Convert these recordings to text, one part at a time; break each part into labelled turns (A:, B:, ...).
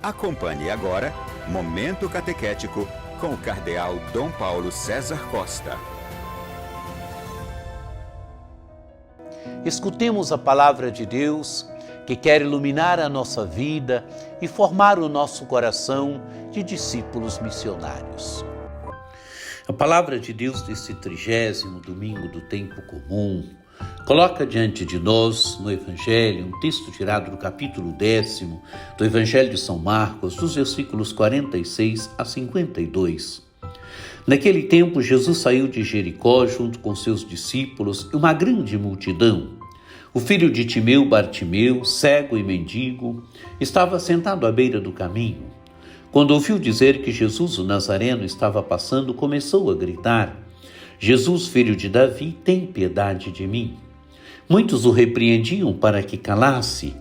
A: Acompanhe agora Momento Catequético com o Cardeal Dom Paulo César Costa.
B: Escutemos a palavra de Deus que quer iluminar a nossa vida e formar o nosso coração de discípulos missionários. A palavra de Deus desse 30º domingo do tempo comum coloca diante de nós no Evangelho um texto tirado do capítulo 10º do Evangelho de São Marcos, dos versículos 46 a 52. Naquele tempo, Jesus saiu de Jericó junto com seus discípulos e uma grande multidão. O filho de Timeu, Bartimeu, cego e mendigo, estava sentado à beira do caminho. Quando ouviu dizer que Jesus, o Nazareno, estava passando, começou a gritar: Jesus, filho de Davi, tem piedade de mim. Muitos o repreendiam para que calasse,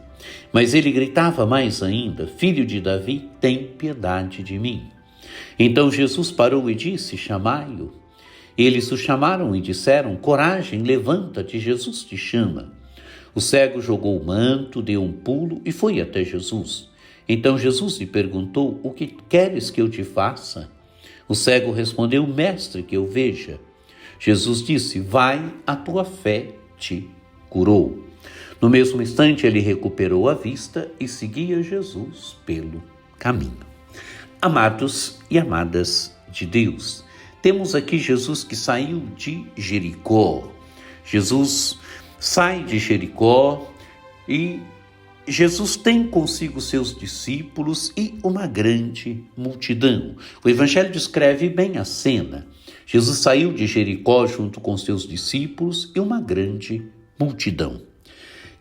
B: mas ele gritava mais ainda: Filho de Davi, tem piedade de mim. Então Jesus parou e disse: Chamai-o. Eles o chamaram e disseram: Coragem, levanta-te, Jesus te chama. O cego jogou o manto, deu um pulo e foi até Jesus. Então Jesus lhe perguntou: O que queres que eu te faça? O cego respondeu: Mestre, que eu veja. Jesus disse: Vai, a tua fé te curou. No mesmo instante ele recuperou a vista e seguia Jesus pelo caminho. Amados e amadas de Deus, temos aqui Jesus que saiu de Jericó. Jesus sai de Jericó e Jesus tem consigo seus discípulos e uma grande multidão. O Evangelho descreve bem a cena. Jesus saiu de Jericó junto com seus discípulos e uma grande multidão.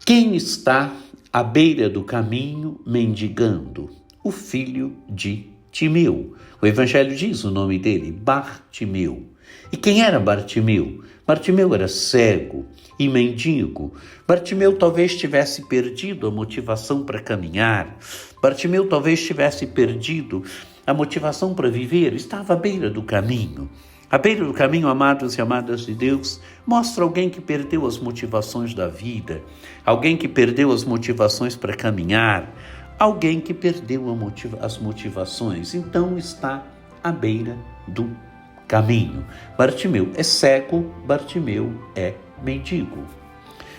B: Quem está à beira do caminho mendigando? O filho de Timeu. O Evangelho diz o nome dele, Bartimeu. E quem era Bartimeu? Bartimeu era cego e mendigo. Bartimeu talvez tivesse perdido a motivação para caminhar. Bartimeu talvez tivesse perdido a motivação para viver. Estava à beira do caminho. À beira do caminho, amados e amadas de Deus, mostra alguém que perdeu as motivações da vida, alguém que perdeu as motivações para caminhar, alguém que perdeu as motivações, então está à beira do caminho. Bartimeu é cego, Bartimeu é mendigo.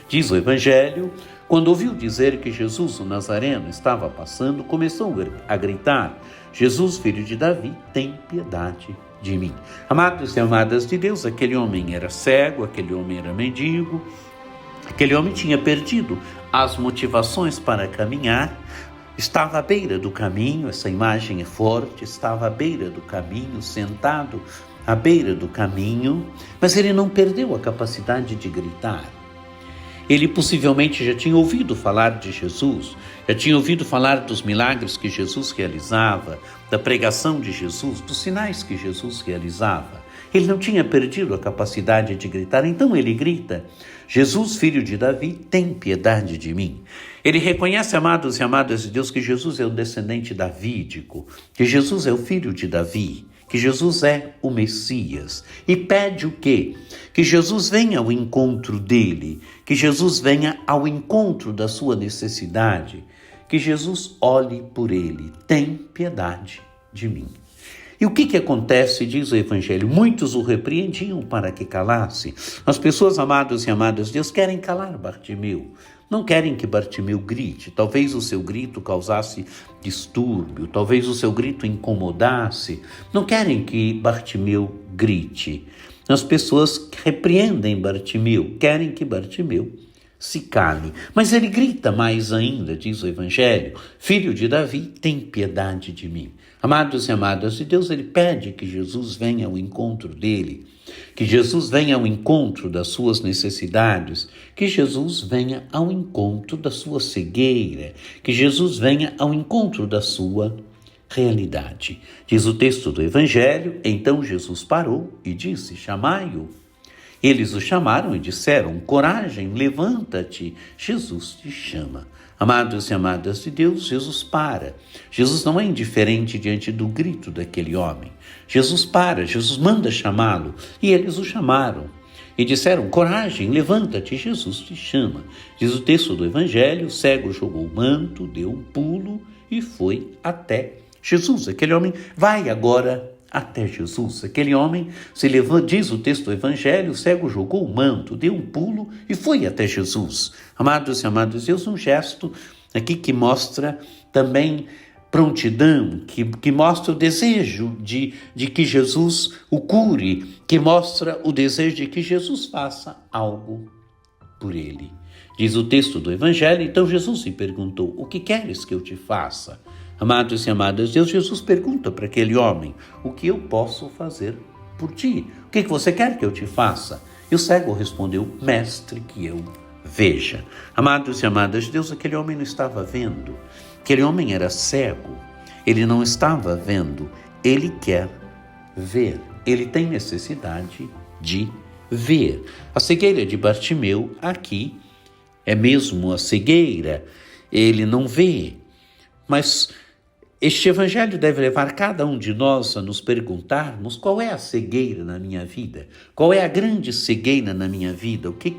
B: Diz o Evangelho: quando ouviu dizer que Jesus, o Nazareno, estava passando, começou a gritar: Jesus, filho de Davi, tem piedade de mim. Amados e amadas de Deus, aquele homem era cego, aquele homem era mendigo, aquele homem tinha perdido as motivações para caminhar, estava à beira do caminho, essa imagem é forte, estava à beira do caminho, sentado à beira do caminho, mas ele não perdeu a capacidade de gritar. Ele possivelmente já tinha ouvido falar de Jesus, já tinha ouvido falar dos milagres que Jesus realizava, da pregação de Jesus, dos sinais que Jesus realizava. Ele não tinha perdido a capacidade de gritar, então ele grita: Jesus, filho de Davi, tem piedade de mim. Ele reconhece, amados e amadas de Deus, que Jesus é o descendente davídico, que Jesus é o filho de Davi, que Jesus é o Messias, e pede o quê? Que Jesus venha ao encontro dele, que Jesus venha ao encontro da sua necessidade, que Jesus olhe por ele: tem piedade de mim. E o que acontece, diz o Evangelho? Muitos o repreendiam para que calasse. As pessoas, amados e amadas de Deus, querem calar Bartimeu. Não querem que Bartimeu grite. Talvez o seu grito causasse distúrbio, talvez o seu grito incomodasse. Não querem que Bartimeu grite. As pessoas repreendem Bartimeu, querem que Bartimeu se cale. Mas ele grita mais ainda, diz o Evangelho: Filho de Davi, tem piedade de mim. Amados e amadas de Deus, ele pede que Jesus venha ao encontro dele, que Jesus venha ao encontro das suas necessidades, que Jesus venha ao encontro da sua cegueira, que Jesus venha ao encontro da sua realidade. Diz o texto do Evangelho: então Jesus parou e disse: Chamai-o. Eles o chamaram e disseram: Coragem, levanta-te, Jesus te chama. Amados e amadas de Deus, Jesus para. Jesus não é indiferente diante do grito daquele homem. Jesus para, Jesus manda chamá-lo, e eles o chamaram. E disseram: coragem, levanta-te, Jesus te chama. Diz o texto do Evangelho: o cego jogou o manto, deu um pulo e foi até Jesus. Aquele homem vai agora até Jesus. Aquele homem se levanta, diz o texto do Evangelho, o cego jogou o manto, deu um pulo e foi até Jesus. Amados e amadas, Deus, um gesto aqui que mostra também prontidão, que mostra o desejo de que Jesus o cure, que mostra o desejo de que Jesus faça algo por ele. Diz o texto do Evangelho, então Jesus lhe perguntou, o que queres que eu te faça? Amados e amadas, Jesus pergunta para aquele homem, o que eu posso fazer por ti? O que você quer que eu te faça? E o cego respondeu, mestre, que eu veja. Amados e amadas, Deus, aquele homem não estava vendo. Aquele homem era cego. Ele não estava vendo. Ele quer ver. Ele tem necessidade de ver. A cegueira de Bartimeu aqui é mesmo a cegueira. Ele não vê. Mas este evangelho deve levar cada um de nós a nos perguntarmos qual é a cegueira na minha vida, qual é a grande cegueira na minha vida, o que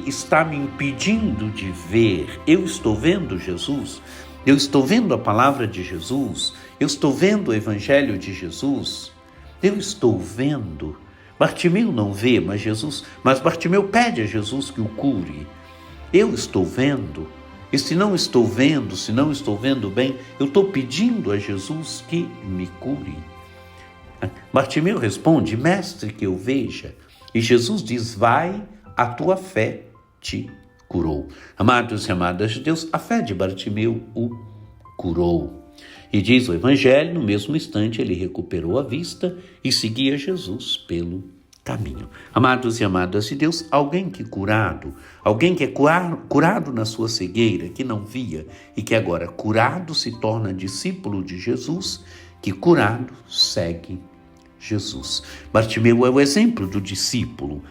B: está me impedindo de ver. Eu estou vendo Jesus, eu estou vendo a palavra de Jesus, eu estou vendo o evangelho de Jesus, eu estou vendo. Bartimeu não vê, mas Bartimeu pede a Jesus que o cure. Eu estou vendo. E se não estou vendo bem, eu estou pedindo a Jesus que me cure. Bartimeu responde, mestre, que eu veja. E Jesus diz, vai, a tua fé te curou. Amados e amadas de Deus, a fé de Bartimeu o curou. E diz o Evangelho, no mesmo instante ele recuperou a vista e seguia Jesus pelo caminho. Amados e amadas de Deus, alguém que é curado na sua cegueira, que não via e que agora curado se torna discípulo de Jesus, que curado segue Jesus. Bartimeu é o exemplo do discípulo,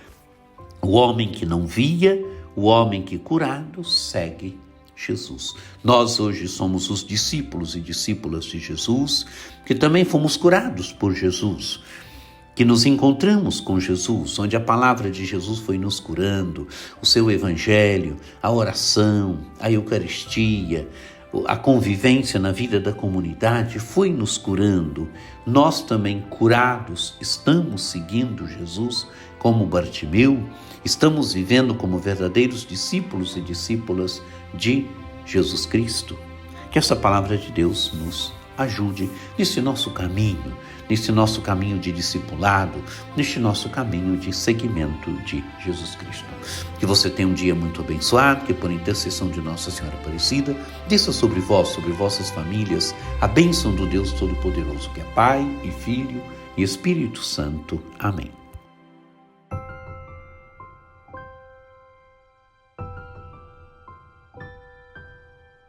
B: o homem que não via, o homem que curado segue Jesus. Nós hoje somos os discípulos e discípulas de Jesus, que também fomos curados por Jesus, que nos encontramos com Jesus, onde a palavra de Jesus foi nos curando, o seu evangelho, a oração, a Eucaristia, a convivência na vida da comunidade foi nos curando. Nós também curados estamos seguindo Jesus como Bartimeu, estamos vivendo como verdadeiros discípulos e discípulas de Jesus Cristo. Que essa palavra de Deus nos ajude nesse nosso caminho de discipulado, neste nosso caminho de seguimento de Jesus Cristo. Que você tenha um dia muito abençoado, que por intercessão de Nossa Senhora Aparecida, desça sobre vós, sobre vossas famílias, a bênção do Deus Todo-Poderoso, que é Pai e Filho e Espírito Santo. Amém.